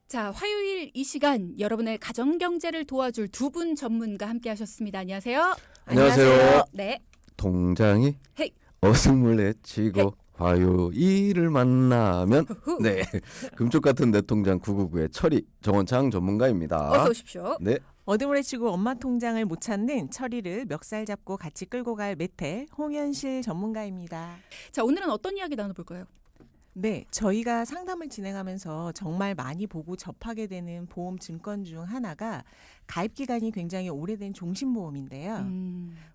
자, 화요일 이 시간 여러분의 가정 경제를 도와줄 두 분 전문가 함께 하셨습니다. 안녕하세요. 안녕하세요. 네. 통장이 헤이. 어슴을 헤치고 화요일을 만나면 후후. 네 금쪽 같은 내 통장 999의 철이 정원창 전문가입니다. 어서 오십시오. 네. 어둠을 헤치고 엄마 통장을 못 찾는 철이를 멱살 잡고 같이 끌고 갈 메텔 홍현실 전문가입니다. 자, 오늘은 어떤 이야기 나눠볼까요? 네, 저희가 상담을 진행하면서 정말 많이 보고 접하게 되는 보험 증권 중 하나가 가입 기간이 굉장히 오래된 종신보험인데요.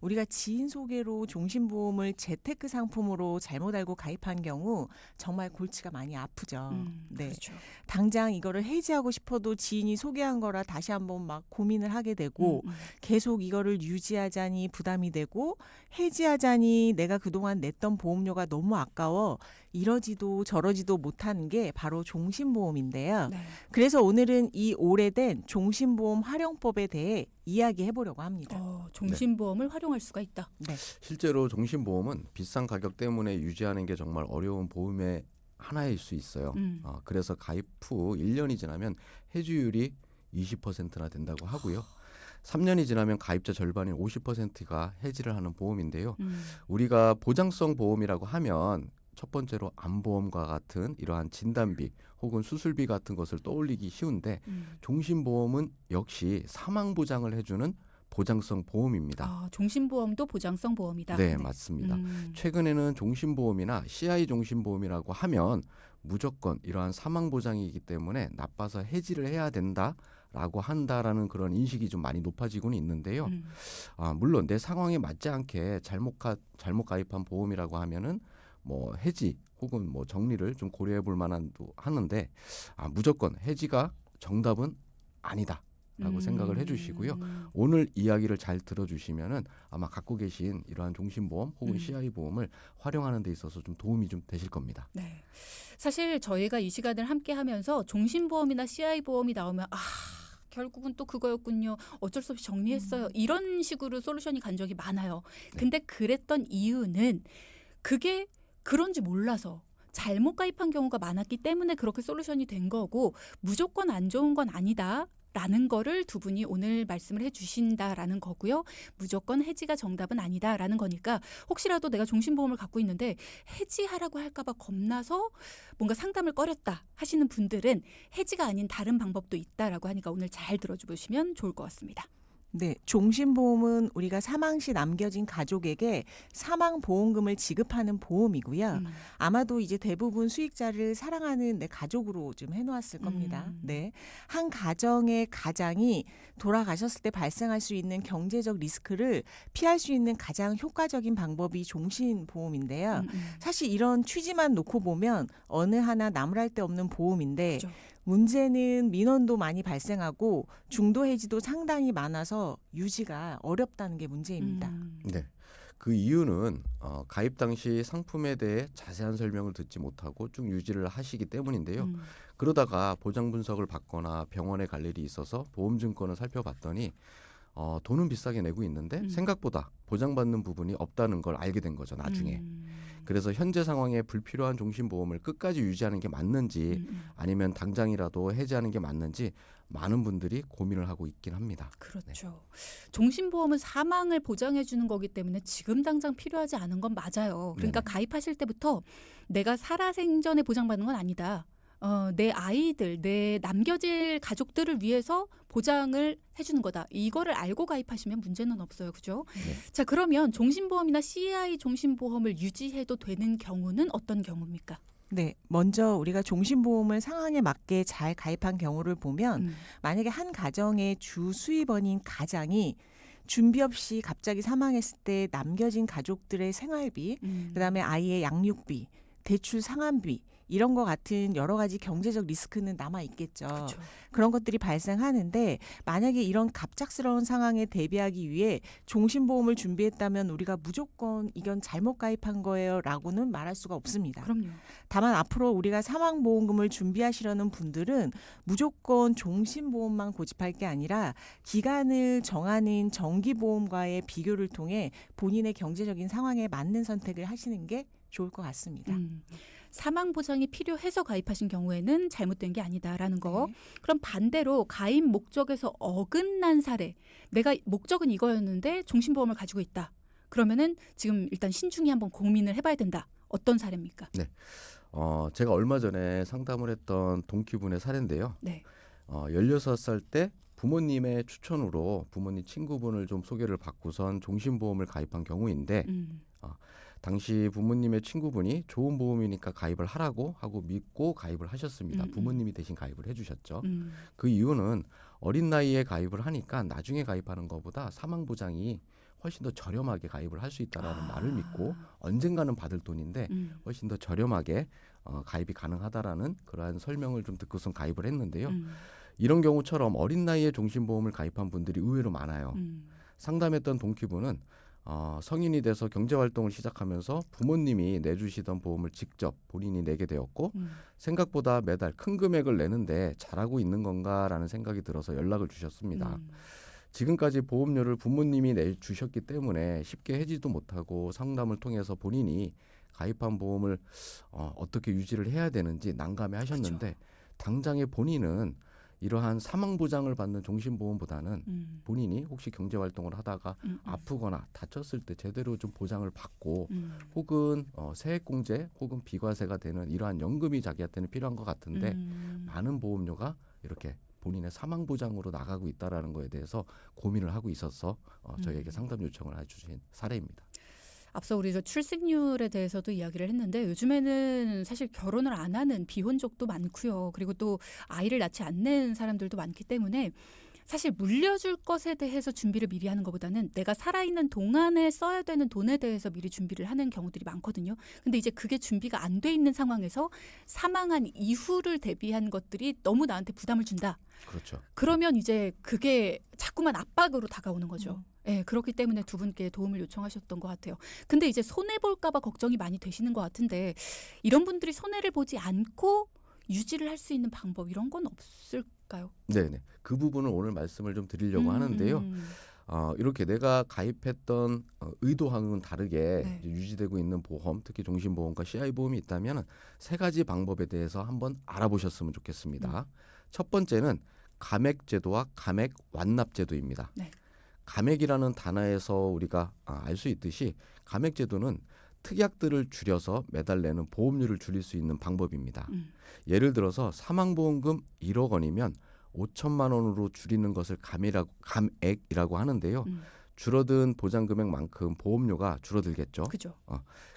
우리가 지인 소개로 종신보험을 재테크 상품으로 잘못 알고 가입한 경우 정말 골치가 많이 아프죠. 네. 그렇죠. 당장 이거를 해지하고 싶어도 지인이 소개한 거라 다시 한번 막 고민을 하게 되고 계속 이거를 유지하자니 부담이 되고 해지하자니 내가 그동안 냈던 보험료가 너무 아까워 이러지도 저러지도 못하는 게 바로 종신보험인데요. 네. 그래서 오늘은 이 오래된 종신보험 활용법에 대해 이야기해 보려고 합니다. 종신보험을 활용할 수가 있다. 네. 실제로 종신보험은 비싼 가격 때문에 유지하는 게 정말 어려운 보험의 하나일 수 있어요. 그래서 가입 후 1년이 지나면 해지율이 20%나 된다고 하고요. 3년이 지나면 가입자 절반인 50%가 해지를 하는 보험인데요. 우리가 보장성 보험이라고 하면 첫 번째로 암보험과 같은 이러한 진단비 혹은 수술비 같은 것을 떠올리기 쉬운데 종신보험은 역시 사망보장을 해주는 보장성 보험입니다. 종신보험도 보장성 보험이다. 네, 맞습니다. 최근에는 종신보험이나 CI 종신보험이라고 하면 무조건 이러한 사망보장이기 때문에 나빠서 해지를 해야 된다라고 한다라는 그런 인식이 좀 많이 높아지고는 있는데요. 물론 내 상황에 맞지 않게 잘못 가입한 보험이라고 하면은 뭐 해지 혹은 뭐 정리를 좀 고려해 볼 만한도 하는데 무조건 해지가 정답은 아니다라고 생각을 해주시고요. 오늘 이야기를 잘 들어주시면은 아마 갖고 계신 이러한 종신보험 혹은 CI 보험을 활용하는 데 있어서 좀 도움이 좀 되실 겁니다. 네. 사실 저희가 이 시간을 함께 하면서 종신보험이나 CI 보험이 나오면 결국은 또 그거였군요. 어쩔 수 없이 정리했어요. 이런 식으로 솔루션이 간 적이 많아요. 근데 그랬던 이유는 그게 그런지 몰라서 잘못 가입한 경우가 많았기 때문에 그렇게 솔루션이 된 거고 무조건 안 좋은 건 아니다라는 거를 두 분이 오늘 말씀을 해주신다라는 거고요. 무조건 해지가 정답은 아니다라는 거니까 혹시라도 내가 종신보험을 갖고 있는데 해지하라고 할까 봐 겁나서 뭔가 상담을 꺼렸다 하시는 분들은 해지가 아닌 다른 방법도 있다라고 하니까 오늘 잘 들어주시면 좋을 것 같습니다. 네, 종신보험은 우리가 사망 시 남겨진 가족에게 사망보험금을 지급하는 보험이고요. 아마도 이제 대부분 수익자를 사랑하는 내 가족으로 좀 해놓았을 겁니다. 네, 한 가정의 가장이 돌아가셨을 때 발생할 수 있는 경제적 리스크를 피할 수 있는 가장 효과적인 방법이 종신보험인데요. 사실 이런 취지만 놓고 보면 어느 하나 나무랄 데 없는 보험인데 그렇죠. 문제는 민원도 많이 발생하고 중도 해지도 상당히 많아서 유지가 어렵다는 게 문제입니다. 네. 그 이유는 가입 당시 상품에 대해 자세한 설명을 듣지 못하고 쭉 유지를 하시기 때문인데요. 그러다가 보장 분석을 받거나 병원에 갈 일이 있어서 보험증권을 살펴봤더니 돈은 비싸게 내고 있는데 생각보다 보장받는 부분이 없다는 걸 알게 된 거죠, 나중에. 그래서 현재 상황에 불필요한 종신보험을 끝까지 유지하는 게 맞는지 아니면 당장이라도 해지하는 게 맞는지 많은 분들이 고민을 하고 있긴 합니다. 그렇죠. 종신보험은 사망을 보장해 주는 거기 때문에 지금 당장 필요하지 않은 건 맞아요. 그러니까 가입하실 때부터 내가 살아생전에 보장받는 건 아니다. 내 아이들, 내 남겨질 가족들을 위해서 보장을 해주는 거다. 이거를 알고 가입하시면 문제는 없어요. 그죠? 자, 그러면 종신보험이나 CI 종신보험을 유지해도 되는 경우는 어떤 경우입니까? 네, 먼저 우리가 종신보험을 상황에 맞게 잘 가입한 경우를 보면 만약에 한 가정의 주 수입원인 가장이 준비 없이 갑자기 사망했을 때 남겨진 가족들의 생활비, 그다음에 아이의 양육비, 대출 상환비 이런 것 같은 여러 가지 경제적 리스크는 남아 있겠죠. 그렇죠. 그런 것들이 발생하는데 만약에 이런 갑작스러운 상황에 대비하기 위해 종신보험을 준비했다면 우리가 무조건 이건 잘못 가입한 거예요라고는 말할 수가 없습니다. 그럼요. 다만 앞으로 우리가 사망보험금을 준비하시려는 분들은 무조건 종신보험만 고집할 게 아니라 기간을 정하는 정기보험과의 비교를 통해 본인의 경제적인 상황에 맞는 선택을 하시는 게 좋을 것 같습니다. 사망 보장이 필요해서 가입하신 경우에는 잘못된 게 아니다라는 거. 네. 그럼 반대로 가입 목적에서 어긋난 사례. 내가 목적은 이거였는데 종신보험을 가지고 있다. 그러면은 지금 일단 신중히 한번 고민을 해봐야 된다. 어떤 사례입니까? 제가 얼마 전에 상담을 했던 동기분의 사례인데요. 네. 16살 때 부모님의 추천으로 부모님 친구분을 좀 소개를 받고선 종신보험을 가입한 경우인데 당시 부모님의 친구분이 좋은 보험이니까 가입을 하라고 하고 믿고 가입을 하셨습니다. 부모님이 대신 가입을 해주셨죠. 그 이유는 어린 나이에 가입을 하니까 나중에 가입하는 것보다 사망 보장이 훨씬 더 저렴하게 가입을 할 수 있다라는 말을 믿고 언젠가는 받을 돈인데 훨씬 더 저렴하게 가입이 가능하다라는 그러한 설명을 좀 듣고선 가입을 했는데요. 이런 경우처럼 어린 나이에 종신보험을 가입한 분들이 의외로 많아요. 상담했던 동기분은 성인이 돼서 경제활동을 시작하면서 부모님이 내주시던 보험을 직접 본인이 내게 되었고 생각보다 매달 큰 금액을 내는데 잘하고 있는 건가라는 생각이 들어서 연락을 주셨습니다. 지금까지 보험료를 부모님이 내주셨기 때문에 쉽게 해지도 못하고 상담을 통해서 본인이 가입한 보험을 어떻게 유지를 해야 되는지 난감해 하셨는데 그쵸. 당장에 본인은 이러한 사망 보장을 받는 종신보험보다는 본인이 혹시 경제활동을 하다가 아프거나 다쳤을 때 제대로 좀 보장을 받고 혹은 세액공제 혹은 비과세가 되는 이러한 연금이 자기한테는 필요한 것 같은데 많은 보험료가 이렇게 본인의 사망 보장으로 나가고 있다라는 거에 대해서 고민을 하고 있어서 저희에게 상담 요청을 해주신 사례입니다. 앞서 우리 출생률에 대해서도 이야기를 했는데 요즘에는 사실 결혼을 안 하는 비혼족도 많고요. 그리고 또 아이를 낳지 않는 사람들도 많기 때문에 사실 물려줄 것에 대해서 준비를 미리 하는 것보다는 내가 살아있는 동안에 써야 되는 돈에 대해서 미리 준비를 하는 경우들이 많거든요. 근데 이제 그게 준비가 안 돼 있는 상황에서 사망한 이후를 대비한 것들이 너무 나한테 부담을 준다. 그렇죠. 그러면 이제 그게 자꾸만 압박으로 다가오는 거죠. 네, 그렇기 때문에 두 분께 도움을 요청하셨던 것 같아요. 근데 이제 손해볼까 봐 걱정이 많이 되시는 것 같은데 이런 분들이 손해를 보지 않고 유지를 할 수 있는 방법 이런 건 없을까요? 네네. 그 부분을 오늘 말씀을 좀 드리려고 하는데요. 이렇게 내가 가입했던 의도와는 다르게 네. 이제 유지되고 있는 보험, 특히 종신보험과 CI보험이 있다면 세 가지 방법에 대해서 한번 알아보셨으면 좋겠습니다. 첫 번째는 감액제도와 감액 완납제도입니다. 네. 감액이라는 단어에서 우리가 알 수 있듯이 감액제도는 특약들을 줄여서 매달 내는 보험료를 줄일 수 있는 방법입니다. 예를 들어서 사망보험금 1억 원이면 5천만 원으로 줄이는 것을 감액이라고 하는데요. 줄어든 보장금액만큼 보험료가 줄어들겠죠. 그죠.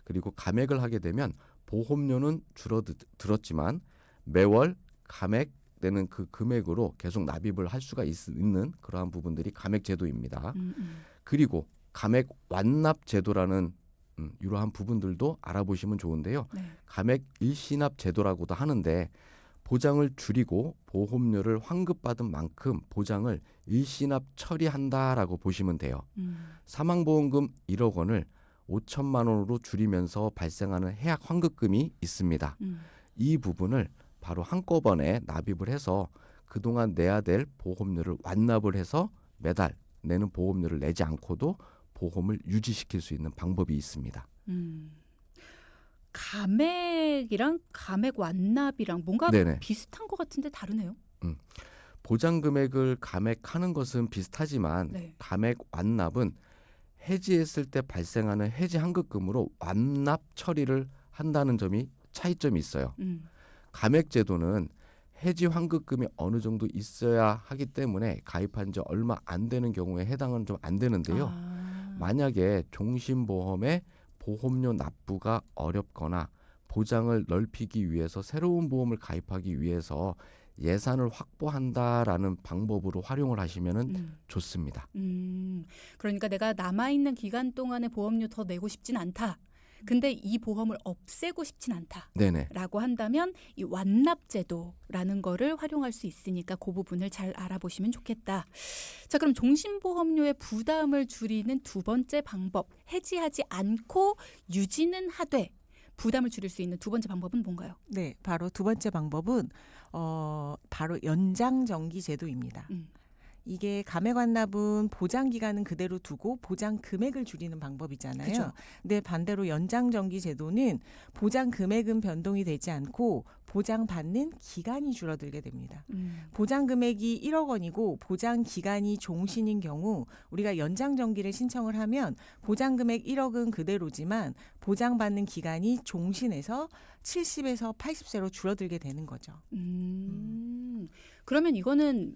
그리고 감액을 하게 되면 보험료는 줄어들었지만 매월 감액되는 그 금액으로 계속 납입을 할 수가 있는 그러한 부분들이 감액제도입니다. 그리고 감액 완납제도라는 이러한 부분들도 알아보시면 좋은데요. 네. 감액 일시납 제도라고도 하는데 보장을 줄이고 보험료를 환급받은 만큼 보장을 일시납 처리한다라고 보시면 돼요. 사망보험금 1억 원을 5천만 원으로 줄이면서 발생하는 해약 환급금이 있습니다. 이 부분을 바로 한꺼번에 납입을 해서 그동안 내야 될 보험료를 완납을 해서 매달 내는 보험료를 내지 않고도 보험을 유지시킬 수 있는 방법이 있습니다. 감액이랑 감액 완납이랑 뭔가 네네. 비슷한 것 같은데 다르네요. 보장 금액을 감액하는 것은 비슷하지만 네. 감액 완납은 해지했을 때 발생하는 해지 환급금으로 완납 처리를 한다는 점이 차이점이 있어요. 감액 제도는 해지 환급금이 어느 정도 있어야 하기 때문에 가입한 지 얼마 안 되는 경우에 해당은 좀 안 되는데요. 만약에 종신보험의 보험료 납부가 어렵거나 보장을 넓히기 위해서 새로운 보험을 가입하기 위해서 예산을 확보한다라는 방법으로 활용을 하시면 좋습니다. 그러니까 내가 남아있는 기간 동안에 보험료 더 내고 싶진 않다. 근데 이 보험을 없애고 싶진 않다. 네네. 라고 한다면 이 완납제도라는 거를 활용할 수 있으니까 그 부분을 잘 알아보시면 좋겠다. 자, 그럼 종신보험료의 부담을 줄이는 두 번째 방법. 해지하지 않고 유지는 하되 부담을 줄일 수 있는 두 번째 방법은 뭔가요? 네, 바로 두 번째 방법은 바로 연장정기 제도입니다. 이게 감액완납은 보장 기간은 그대로 두고 보장 금액을 줄이는 방법이잖아요. 그죠. 근데 반대로 연장정기 제도는 보장 금액은 변동이 되지 않고 보장받는 기간이 줄어들게 됩니다. 보장 금액이 1억 원이고 보장 기간이 종신인 경우 우리가 연장정기를 신청을 하면 보장 금액 1억은 그대로지만 보장받는 기간이 종신해서 70에서 80세로 줄어들게 되는 거죠. 그러면 이거는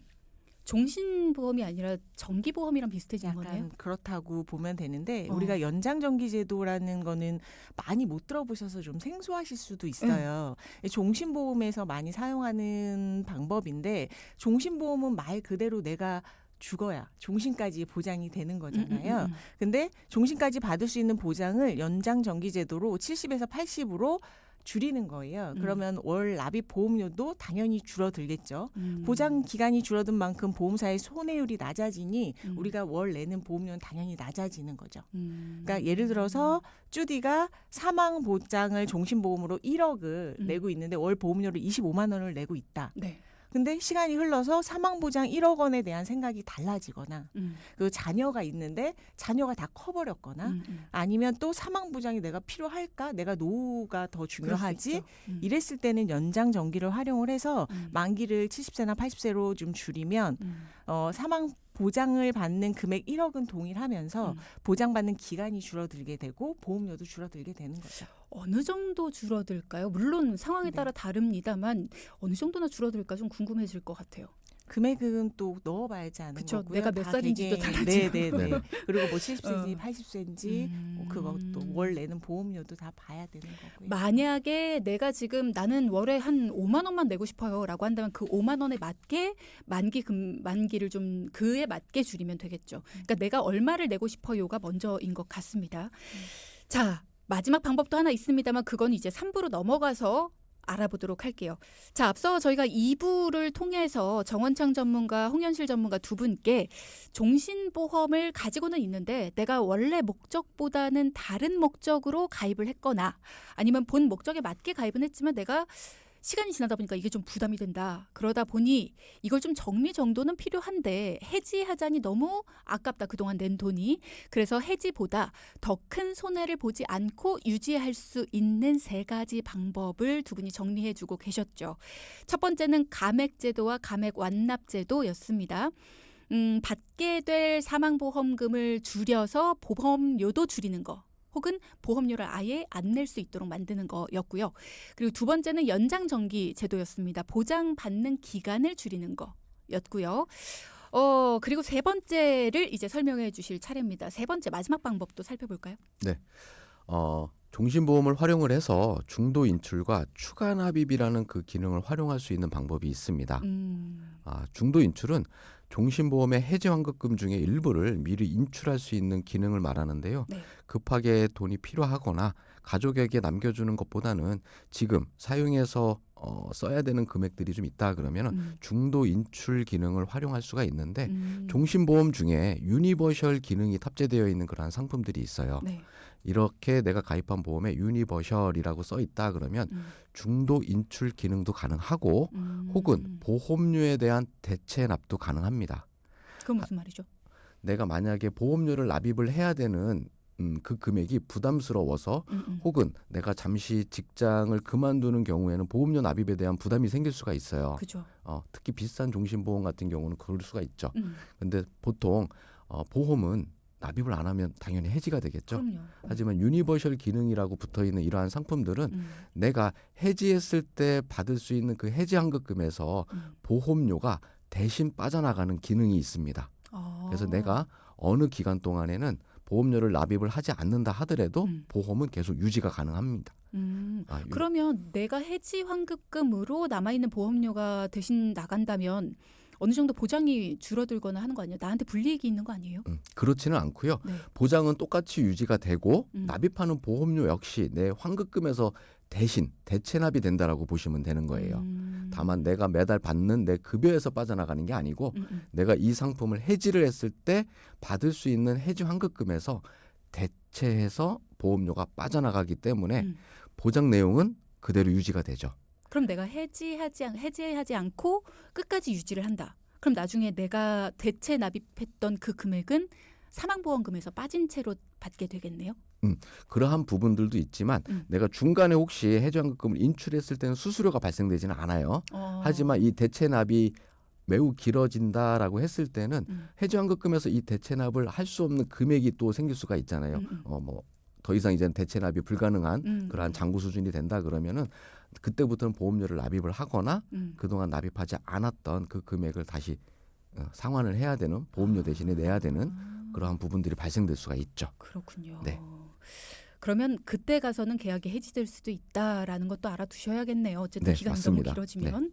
종신보험이 아니라 정기보험이랑 비슷해지는 거네요? 약간 그렇다고 보면 되는데 어. 우리가 연장정기제도라는 거는 많이 못 들어보셔서 좀 생소하실 수도 있어요. 종신보험에서 많이 사용하는 방법인데 종신보험은 말 그대로 내가 죽어야 종신까지 보장이 되는 거잖아요. 근데 종신까지 받을 수 있는 보장을 연장정기제도로 70에서 80으로 줄이는 거예요. 그러면 월 납입 보험료도 당연히 줄어들겠죠. 보장 기간이 줄어든 만큼 보험사의 손해율이 낮아지니 우리가 월 내는 보험료는 당연히 낮아지는 거죠. 그러니까 예를 들어서 쭈디가 사망 보장을 종신보험으로 1억을 내고 있는데 월 보험료를 25만 원을 내고 있다. 네. 근데 시간이 흘러서 사망보장 1억 원에 대한 생각이 달라지거나 그 자녀가 있는데 자녀가 다 커버렸거나 아니면 또 사망보장이 내가 필요할까? 내가 노후가 더 중요하지? 이랬을 때는 연장정기를 활용을 해서 만기를 70세나 80세로 좀 줄이면 사망 보장을 받는 금액 1억은 동일하면서 보장받는 기간이 줄어들게 되고 보험료도 줄어들게 되는 거죠. 어느 정도 줄어들까요? 물론 상황에 따라 다릅니다만 어느 정도나 줄어들까 좀 궁금해질 것 같아요. 금액은 또 넣어봐야지 아는 그쵸. 거고요. 내가 몇 다 살인지도 되게- 달라지고. 네네네. 그리고 뭐 70세인지 80세인지 음. 그것도 월 내는 보험료도 다 봐야 되는 거고요. 만약에 내가 지금 나는 월에 한 5만 원만 내고 싶어요라고 한다면 그 5만 원에 맞게 만기를 좀 그에 맞게 줄이면 되겠죠. 그러니까 내가 얼마를 내고 싶어요가 먼저인 것 같습니다. 자, 마지막 방법도 하나 있습니다만 그건 이제 3부로 넘어가서 알아보도록 할게요. 자, 앞서 저희가 2부를 통해서 정원창 전문가, 홍현실 전문가 두 분께 종신보험을 가지고는 있는데 내가 원래 목적보다는 다른 목적으로 가입을 했거나 아니면 본 목적에 맞게 가입은 했지만 내가 시간이 지나다 보니까 이게 좀 부담이 된다. 그러다 보니 이걸 좀 정리정돈은 필요한데 해지하자니 너무 아깝다. 그동안 낸 돈이. 그래서 해지보다 더 큰 손해를 보지 않고 유지할 수 있는 3가지 방법을 두 분이 정리해주고 계셨죠. 첫 번째는 감액제도와 감액완납제도였습니다. 받게 될 사망보험금을 줄여서 보험료도 줄이는 거. 혹은 보험료를 아예 안 낼 수 있도록 만드는 거였고요. 그리고 두 번째는 연장정기 제도였습니다. 보장받는 기간을 줄이는 거였고요. 그리고 세 번째를 이제 설명해 주실 차례입니다. 세 번째 마지막 방법도 살펴볼까요? 네. 종신보험을 활용을 해서 중도 인출과 추가 납입이라는 그 기능을 활용할 수 있는 방법이 있습니다. 중도 인출은 종신보험의 해지 환급금 중에 일부를 미리 인출할 수 있는 기능을 말하는데요. 네. 급하게 돈이 필요하거나 가족에게 남겨주는 것보다는 지금 사용해서 써야 되는 금액들이 좀 있다 그러면 중도 인출 기능을 활용할 수가 있는데 종신보험 중에 유니버셜 기능이 탑재되어 있는 그러한 상품들이 있어요. 네. 이렇게 내가 가입한 보험에 유니버셜이라고 써 있다 그러면 중도 인출 기능도 가능하고 혹은 보험료에 대한 대체 납도 가능합니다. 그건 무슨 말이죠? 내가 만약에 보험료를 납입을 해야 되는 그 금액이 부담스러워서 혹은 내가 잠시 직장을 그만두는 경우에는 보험료 납입에 대한 부담이 생길 수가 있어요. 그죠. 특히 비싼 종신보험 같은 경우는 그럴 수가 있죠. 근데 보통 보험은 납입을 안 하면 당연히 해지가 되겠죠. 그럼요. 하지만 유니버셜 기능이라고 붙어있는 이러한 상품들은 내가 해지했을 때 받을 수 있는 그 해지 환급금에서 보험료가 대신 빠져나가는 기능이 있습니다. 그래서 내가 어느 기간 동안에는 보험료를 납입을 하지 않는다 하더라도 보험은 계속 유지가 가능합니다. 그러면 내가 해지 환급금으로 남아있는 보험료가 대신 나간다면 어느 정도 보장이 줄어들거나 하는 거 아니에요? 나한테 불이익이 있는 거 아니에요? 그렇지는 않고요. 네. 보장은 똑같이 유지가 되고 납입하는 보험료 역시 내 환급금에서 대신 대체 납이 된다라고 보시면 되는 거예요. 다만 내가 매달 받는 내 급여에서 빠져나가는 게 아니고 내가 이 상품을 해지를 했을 때 받을 수 있는 해지 환급금에서 대체해서 보험료가 빠져나가기 때문에 보장 내용은 그대로 유지가 되죠. 그럼 내가 해지하지 않고 끝까지 유지를 한다. 그럼 나중에 내가 대체 납입했던 그 금액은 사망보험금에서 빠진 채로 받게 되겠네요. 그러한 부분들도 있지만 내가 중간에 혹시 해지환급금을 인출했을 때는 수수료가 발생되지는 않아요. 하지만 이 대체납이 매우 길어진다라고 했을 때는 해지환급금에서 이 대체납을 할 수 없는 금액이 또 생길 수가 있잖아요. 뭐 더 이상 이제는 대체납이 불가능한 그러한 장부 수준이 된다 그러면은 그때부터는 보험료를 납입을 하거나 그동안 납입하지 않았던 그 금액을 다시 상환을 해야 되는, 보험료 대신에 내야 되는 그러한 부분들이 발생될 수가 있죠. 그렇군요. 네. 그러면 그때 가서는 계약이 해지될 수도 있다라는 것도 알아두셔야겠네요. 어쨌든 네, 기간이 맞습니다. 너무 길어지면.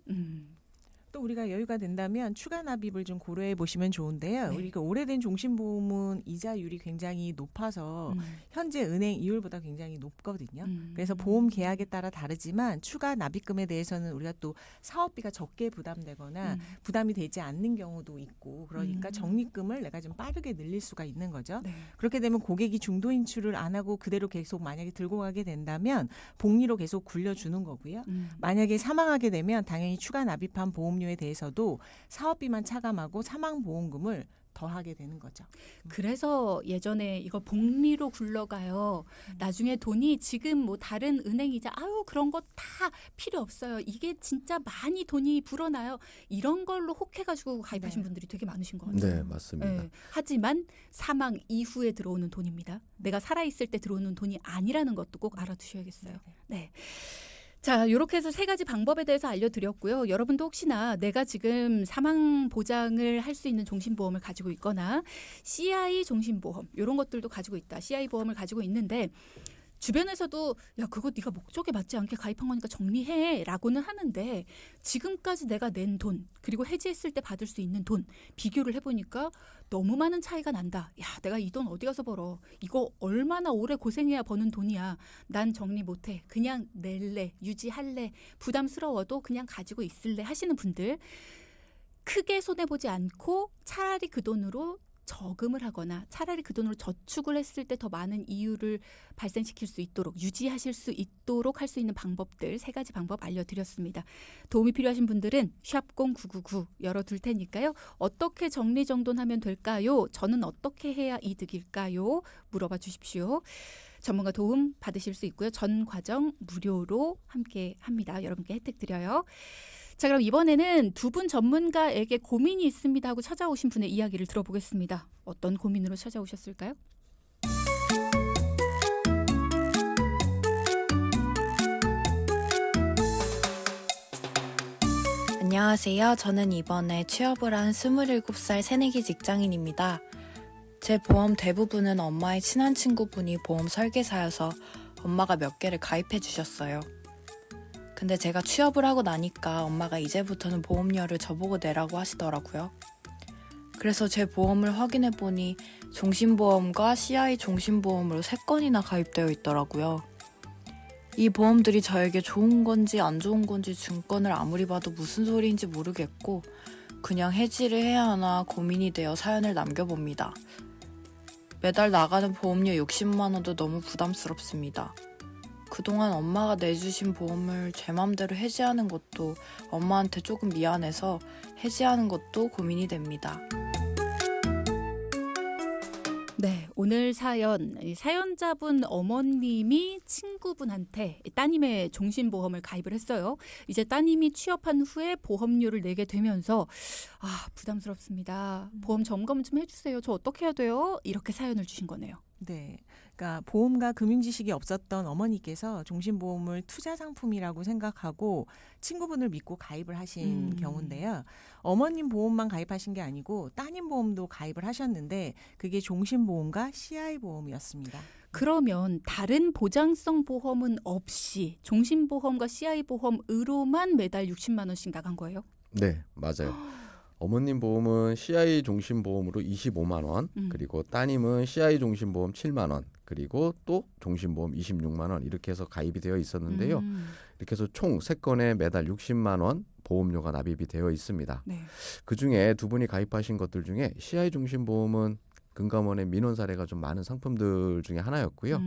또 우리가 여유가 된다면 추가 납입을 좀 고려해 보시면 좋은데요. 네. 우리가 오래된 종신보험은 이자율이 굉장히 높아서 현재 은행 이율보다 굉장히 높거든요. 그래서 보험 계약에 따라 다르지만 추가 납입금에 대해서는 우리가 또 사업비가 적게 부담되거나 부담이 되지 않는 경우도 있고 그러니까 적립금을 내가 좀 빠르게 늘릴 수가 있는 거죠. 네. 그렇게 되면 고객이 중도 인출을 안 하고 그대로 계속 만약에 들고 가게 된다면 복리로 계속 굴려주는 거고요. 만약에 사망하게 되면 당연히 추가 납입한 보험료에 대해서도 사업비만 차감하고 사망보험금을 더하게 되는 거죠. 그래서 예전에 이거 복리로 굴러가요. 나중에 돈이 지금 뭐 다른 은행이자 아유 그런 거 다 필요 없어요. 이게 진짜 많이 돈이 불어나요. 이런 걸로 혹해가지고 가입하신 네. 분들이 되게 많으신 것 같아요. 네, 맞습니다. 네. 하지만 사망 이후에 들어오는 돈입니다. 내가 살아있을 때 들어오는 돈이 아니라는 것도 꼭 알아두셔야겠어요. 네. 자, 이렇게 해서 3가지 방법에 대해서 알려드렸고요. 여러분도 혹시나 내가 지금 사망 보장을 할 수 있는 종신보험을 가지고 있거나 CI 종신보험 이런 것들도 가지고 있다. CI 보험을 가지고 있는데 주변에서도 야 그거 네가 목적에 맞지 않게 가입한 거니까 정리해라고는 하는데 지금까지 내가 낸 돈 그리고 해지했을 때 받을 수 있는 돈 비교를 해보니까 너무 많은 차이가 난다. 야 내가 이 돈 어디 가서 벌어. 이거 얼마나 오래 고생해야 버는 돈이야. 난 정리 못해. 그냥 낼래. 유지할래. 부담스러워도 그냥 가지고 있을래 하시는 분들 크게 손해보지 않고 차라리 그 돈으로 저금을 하거나 차라리 그 돈으로 저축을 했을 때 더 많은 이율을 발생시킬 수 있도록 유지하실 수 있도록 할 수 있는 방법들 3가지 방법 알려드렸습니다. 도움이 필요하신 분들은 샵0999 열어둘 테니까요. 어떻게 정리정돈하면 될까요? 저는 어떻게 해야 이득일까요? 물어봐 주십시오. 전문가 도움 받으실 수 있고요. 전 과정 무료로 함께 합니다. 여러분께 혜택 드려요. 자, 그럼 이번에는 2분 전문가에게 고민이 있습니다 하고 찾아오신 분의 이야기를 들어보겠습니다. 어떤 고민으로 찾아오셨을까요? 안녕하세요. 저는 이번에 취업을 한 27살 새내기 직장인입니다. 제 보험 대부분은 엄마의 친한 친구분이 보험 설계사여서 엄마가 몇 개를 가입해 주셨어요. 근데 제가 취업을 하고 나니까 엄마가 이제부터는 보험료를 저보고 내라고 하시더라고요. 그래서 제 보험을 확인해 보니 종신보험과 CI 종신보험으로 3건이나 가입되어 있더라고요. 이 보험들이 저에게 좋은 건지 안 좋은 건지 증권을 아무리 봐도 무슨 소리인지 모르겠고 그냥 해지를 해야 하나 고민이 되어 사연을 남겨봅니다. 매달 나가는 보험료 60만 원도 너무 부담스럽습니다. 그동안 엄마가 내주신 보험을 제 맘대로 해지하는 것도 엄마한테 조금 미안해서 해지하는 것도 고민이 됩니다. 네, 오늘 사연, 이 사연자분 어머님이 친구분한테 따님의 종신보험을 가입을 했어요. 이제 따님이 취업한 후에 보험료를 내게 되면서 아, 부담스럽습니다. 보험 점검 좀 해주세요. 저 어떻게 해야 돼요? 이렇게 사연을 주신 거네요. 네. 그러니까 보험과 금융 지식이 없었던 어머니께서 종신보험을 투자 상품이라고 생각하고 친구분을 믿고 가입을 하신 경우인데요. 어머님 보험만 가입하신 게 아니고 따님 보험도 가입을 하셨는데 그게 종신보험과 CI 보험이었습니다. 그러면 다른 보장성 보험은 없이 종신보험과 CI 보험으로만 매달 60만 원씩 나간 거예요? 네, 맞아요. 어머님 보험은 CI 종신보험으로 25만 원, 그리고 따님은 CI 종신보험 7만 원, 그리고 또 종신보험 26만 원 이렇게 해서 가입이 되어 있었는데요. 이렇게 해서 총 3건에 매달 60만 원 보험료가 납입이 되어 있습니다. 네. 그중에 2분이 가입하신 것들 중에 CI 종신보험은 금감원의 민원 사례가 좀 많은 상품들 중에 하나였고요.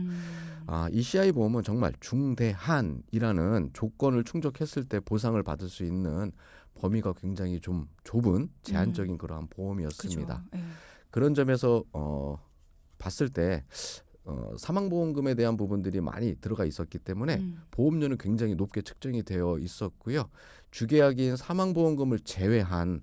이 CI 보험은 정말 중대한이라는 조건을 충족했을 때 보상을 받을 수 있는 범위가 굉장히 좀 좁은 제한적인 그러한 보험이었습니다. 그죠. 예. 그런 점에서 봤을 때 사망보험금에 대한 부분들이 많이 들어가 있었기 때문에 보험료는 굉장히 높게 책정이 되어 있었고요. 주계약인 사망보험금을 제외한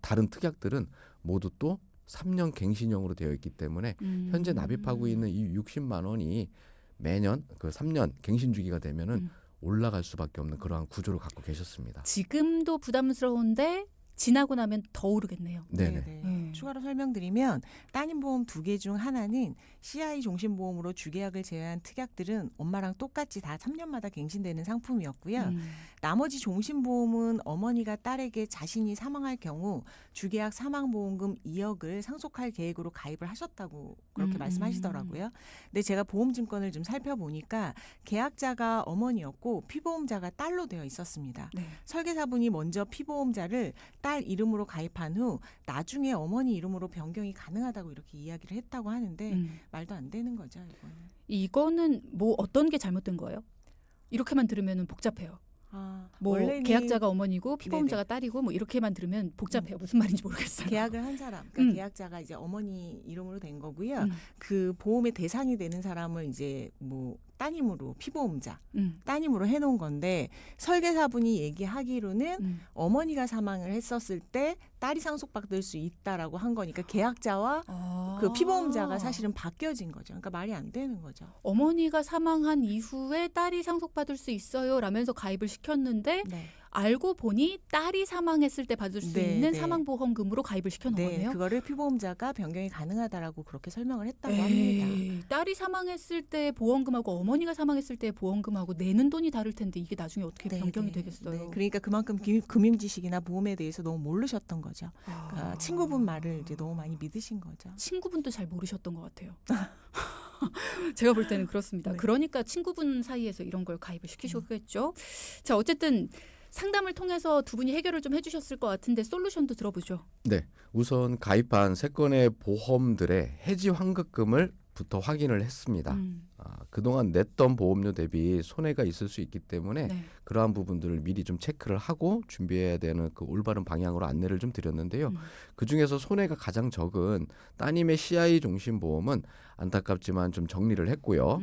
다른 특약들은 모두 또 3년 갱신형으로 되어 있기 때문에 현재 납입하고 있는 이 60만 원이 매년 그 3년 갱신 주기가 되면은 올라갈 수밖에 없는 그러한 구조를 갖고 계셨습니다. 지금도 부담스러운데 지나고 나면 더 오르겠네요. 네네. 추가로 설명드리면 따님 보험 2개 중 하나는 CI 종신보험으로 주계약을 제외한 특약들은 엄마랑 똑같이 다 3년마다 갱신되는 상품이었고요. 나머지 종신보험은 어머니가 딸에게 자신이 사망할 경우 주계약 사망보험금 2억을 상속할 계획으로 가입을 하셨다고 그렇게 말씀하시더라고요. 근데 제가 보험증권을 좀 살펴보니까 계약자가 어머니였고 피보험자가 딸로 되어 있었습니다. 네. 설계사분이 먼저 피보험자를 딸 이름으로 가입한 후 나중에 어머니 이름으로 변경이 가능하다고 이렇게 이야기를 했다고 하는데 말도 안 되는 거죠, 이거는. 이거는 뭐 어떤 게 잘못된 거예요? 이렇게만 들으면 복잡해요. 뭐 원래는 계약자가 어머니고 피보험자가 딸이고 뭐 이렇게만 들으면 복잡해요. 무슨 말인지 모르겠어요. 계약을 한 사람, 그러니까 계약자가 이제 어머니 이름으로 된 거고요. 그 보험의 대상이 되는 사람을 이제 뭐 따님으로 피보험자, 따님으로 해놓은 건데 설계사분이 얘기하기로는 어머니가 사망을 했었을 때 딸이 상속받을 수 있다라고 한 거니까 계약자와 그 피보험자가 사실은 바뀌어진 거죠. 그러니까 말이 안 되는 거죠. 어머니가 사망한 이후에 딸이 상속받을 수 있어요 라면서 가입을 시켰는데 알고 보니 딸이 사망했을 때 받을 수 있는 사망보험금으로 가입을 시켜놓은 거네요. 그거를 피보험자가 변경이 가능하다라고 그렇게 설명을 했다고 합니다. 딸이 사망했을 때 보험금하고 어머니가 사망했을 때 보험금하고 내는 돈이 다를 텐데 이게 나중에 어떻게 변경이 되겠어요. 그러니까 그만큼 금융 지식이나 보험에 대해서 너무 모르셨던 거죠. 그러니까 친구분 말을 이제 너무 많이 믿으신 거죠. 친구분도 잘 모르셨던 것 같아요. 제가 볼 때는 그렇습니다. 그러니까 친구분 사이에서 이런 걸 가입을 시키셨겠죠. 자, 어쨌든 상담을 통해서 두 분이 해결을 좀 해주셨을 것 같은데 솔루션도 들어보죠. 네, 우선 가입한 3건의 보험들의 해지 환급금을 부터 확인을 했습니다. 그동안 냈던 보험료 대비 손해가 있을 수 있기 때문에 그러한 부분들을 미리 좀 체크를 하고 준비해야 되는 그 올바른 방향으로 안내를 좀 드렸는데요. 그중에서 손해가 가장 적은 따님의 CI 종신보험은 안타깝지만 좀 정리를 했고요.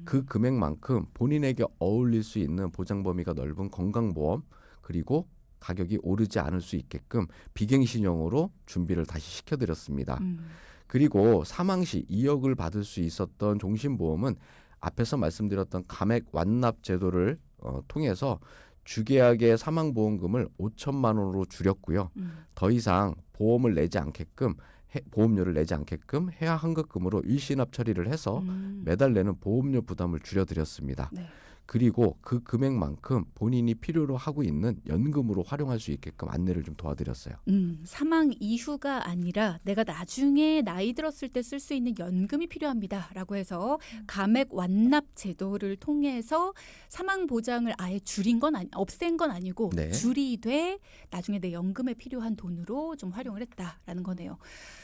그 금액만큼 본인에게 어울릴 수 있는 보장 범위가 넓은 건강보험 그리고 가격이 오르지 않을 수 있게끔 비갱신형으로 준비를 다시 시켜드렸습니다. 그리고 사망 시 2억을 받을 수 있었던 종신보험은 앞에서 말씀드렸던 감액 완납 제도를 통해서 주계약의 사망보험금을 5천만 원으로 줄였고요. 더 이상 보험료를 내지 않게끔 해야 환급금으로 일시납 처리를 해서 매달 내는 보험료 부담을 줄여드렸습니다. 그리고 그 금액만큼 본인이 필요로 하고 있는 연금으로 활용할 수 있게끔 안내를 좀 도와드렸어요. 사망 이후가 아니라 내가 나중에 나이 들었을 때 쓸 수 있는 연금이 필요합니다라고 해서 감액 완납 제도를 통해서 사망 보장을 아예 없앤 건 아니고 줄이되 나중에 내 연금에 필요한 돈으로 좀 활용을 했다라는 거네요.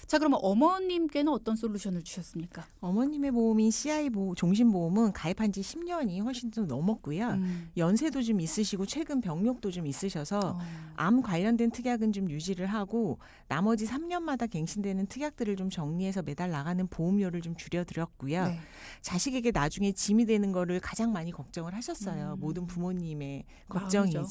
자, 그러면 어머님께는 어떤 솔루션을 주셨습니까? 어머님의 보험인 CI 종신보험은 가입한 지 10년이 훨씬 좀 넘었고요. 연세도 좀 있으시고 최근 병력도 좀 있으셔서 암 관련된 특약은 좀 유지를 하고 나머지 3년마다 갱신되는 특약들을 좀 정리해서 매달 나가는 보험료를 좀 줄여드렸고요. 자식에게 나중에 짐이 되는 거를 가장 많이 걱정을 하셨어요. 모든 부모님의 걱정이죠.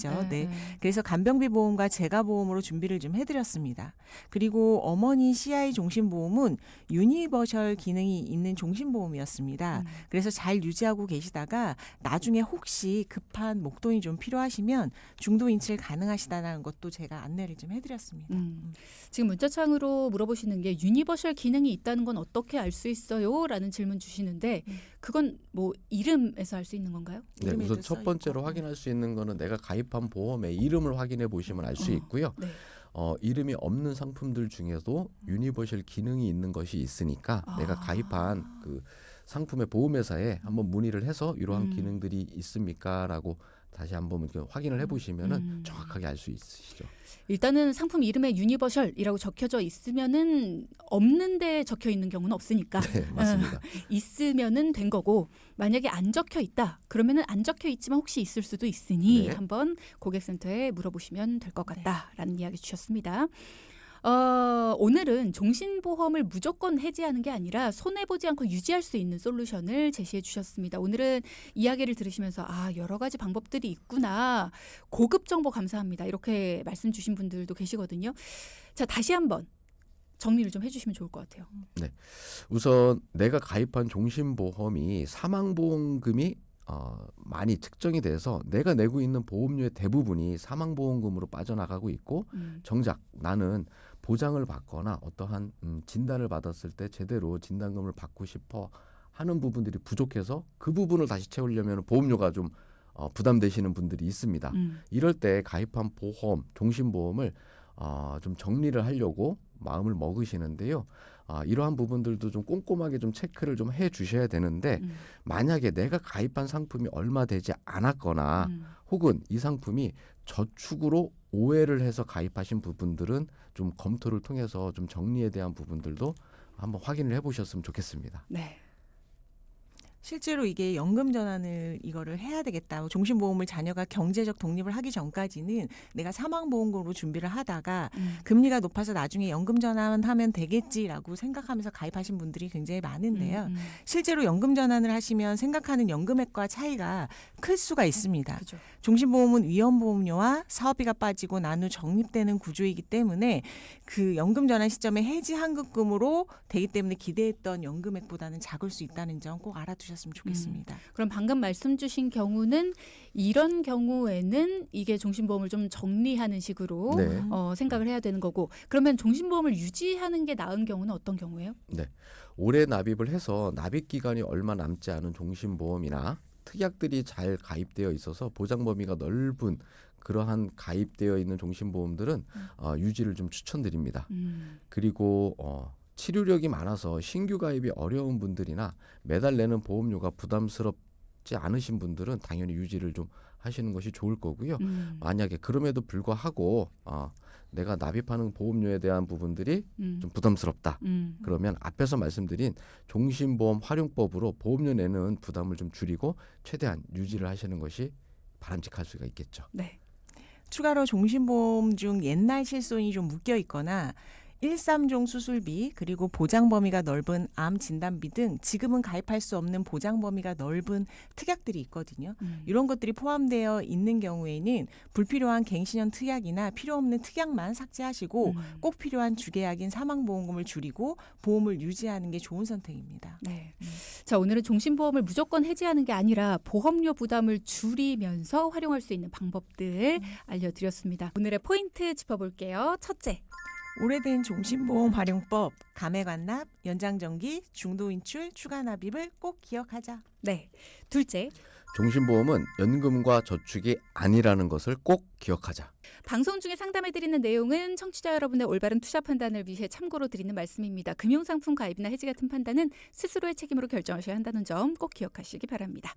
그래서 간병비 보험과 재가보험으로 준비를 좀 해드렸습니다. 그리고 어머니 CI 종신보험은 유니버셜 기능이 있는 종신보험이었습니다. 그래서 잘 유지하고 계시다가 나중에 혹시 급한 목돈이 좀 필요하시면 중도 인출 가능하시다는 것도 제가 안내를 좀 해드렸습니다. 지금 문자창으로 물어보시는 게 유니버셜 기능이 있다는 건 어떻게 알 수 있어요? 라는 질문 주시는데 그건 뭐 이름에서 알 수 있는 건가요? 네, 우선 첫 번째로 확인할 수 있는 거는 내가 가입한 보험의 이름을 확인해 보시면 알 수 있고요. 이름이 없는 상품들 중에도 유니버셜 기능이 있는 것이 있으니까 내가 가입한 그 상품의 보험회사에 한번 문의를 해서 이러한 기능들이 있습니까? 라고 다시 한번 이렇게 확인을 해보시면은 정확하게 알 수 있으시죠. 일단은 상품 이름에 유니버셜이라고 적혀져 있으면은 없는데 적혀 있는 경우는 없으니까 네, 맞습니다. 있으면은 된 거고 만약에 안 적혀 있다 그러면은 안 적혀 있지만 혹시 있을 수도 있으니 네. 한번 고객센터에 물어보시면 될 것 같다라는 이야기 주셨습니다. 오늘은 종신보험을 무조건 해지하는 게 아니라 손해보지 않고 유지할 수 있는 솔루션을 제시해 주셨습니다. 오늘은 이야기를 들으시면서 여러 가지 방법들이 있구나. 고급 정보 감사합니다. 이렇게 말씀 주신 분들도 계시거든요. 자, 다시 한번 정리를 좀 해주시면 좋을 것 같아요. 우선 내가 가입한 종신보험이 사망보험금이 많이 측정이 돼서 내가 내고 있는 보험료의 대부분이 사망보험금으로 빠져나가고 있고 정작 나는 보장을 받거나 어떠한 진단을 받았을 때 제대로 진단금을 받고 싶어 하는 부분들이 부족해서 그 부분을 다시 채우려면 보험료가 좀 부담되시는 분들이 있습니다. 이럴 때 가입한 보험, 종신보험을 좀 정리를 하려고 마음을 먹으시는데요. 이러한 부분들도 좀 꼼꼼하게 좀 체크를 좀 해주셔야 되는데 만약에 내가 가입한 상품이 얼마 되지 않았거나 혹은 이 상품이 저축으로 오해를 해서 가입하신 부분들은 좀 검토를 통해서 좀 정리에 대한 부분들도 한번 확인을 해보셨으면 좋겠습니다. 네. 실제로 이게 연금 전환을 이거를 해야 되겠다. 종신보험을 자녀가 경제적 독립을 하기 전까지는 내가 사망보험금으로 준비를 하다가 금리가 높아서 나중에 연금 전환하면 되겠지라고 생각하면서 가입하신 분들이 굉장히 많은데요. 실제로 연금 전환을 하시면 생각하는 연금액과 차이가 클 수가 있습니다. 그죠. 종신보험은 위험보험료와 사업비가 빠지고 난 후 적립되는 구조이기 때문에 그 연금 전환 시점에 해지 환급금으로 되기 때문에 기대했던 연금액보다는 작을 수 있다는 점 꼭 알아두셨으면 좋겠습니다. 그럼 방금 말씀 주신 경우는 이런 경우에는 이게 종신보험을 좀 정리하는 식으로 네. 생각을 해야 되는 거고 그러면 종신보험을 유지하는 게 나은 경우는 어떤 경우예요? 올해 납입을 해서 납입 기간이 얼마 남지 않은 종신보험이나 특약들이 잘 가입되어 있어서 보장 범위가 넓은 그러한 가입되어 있는 종신보험들은 유지를 좀 추천드립니다. 그리고 치료력이 많아서 신규 가입이 어려운 분들이나 매달 내는 보험료가 부담스럽지 않으신 분들은 당연히 유지를 좀 하시는 것이 좋을 거고요. 만약에 그럼에도 불구하고 내가 납입하는 보험료에 대한 부분들이 좀 부담스럽다. 그러면 앞에서 말씀드린 종신보험 활용법으로 보험료 내는 부담을 좀 줄이고 최대한 유지를 하시는 것이 바람직할 수가 있겠죠. 네. 추가로 종신보험 중 옛날 실손이 좀 묶여 있거나 1~3종 수술비 그리고 보장 범위가 넓은 암 진단비 등 지금은 가입할 수 없는 보장 범위가 넓은 특약들이 있거든요. 이런 것들이 포함되어 있는 경우에는 불필요한 갱신형 특약이나 필요 없는 특약만 삭제하시고 꼭 필요한 주계약인 사망보험금을 줄이고 보험을 유지하는 게 좋은 선택입니다. 네. 자, 오늘은 종신보험을 무조건 해지하는 게 아니라 보험료 부담을 줄이면서 활용할 수 있는 방법들 알려드렸습니다. 오늘의 포인트 짚어볼게요. 첫째. 오래된 종신보험 활용법, 감액완납, 연장정기, 중도인출, 추가 납입을 꼭 기억하자. 네. 둘째. 종신보험은 연금과 저축이 아니라는 것을 꼭 기억하자. 방송 중에 상담해드리는 내용은 청취자 여러분의 올바른 투자 판단을 위해 참고로 드리는 말씀입니다. 금융상품 가입이나 해지 같은 판단은 스스로의 책임으로 결정하셔야 한다는 점 꼭 기억하시기 바랍니다.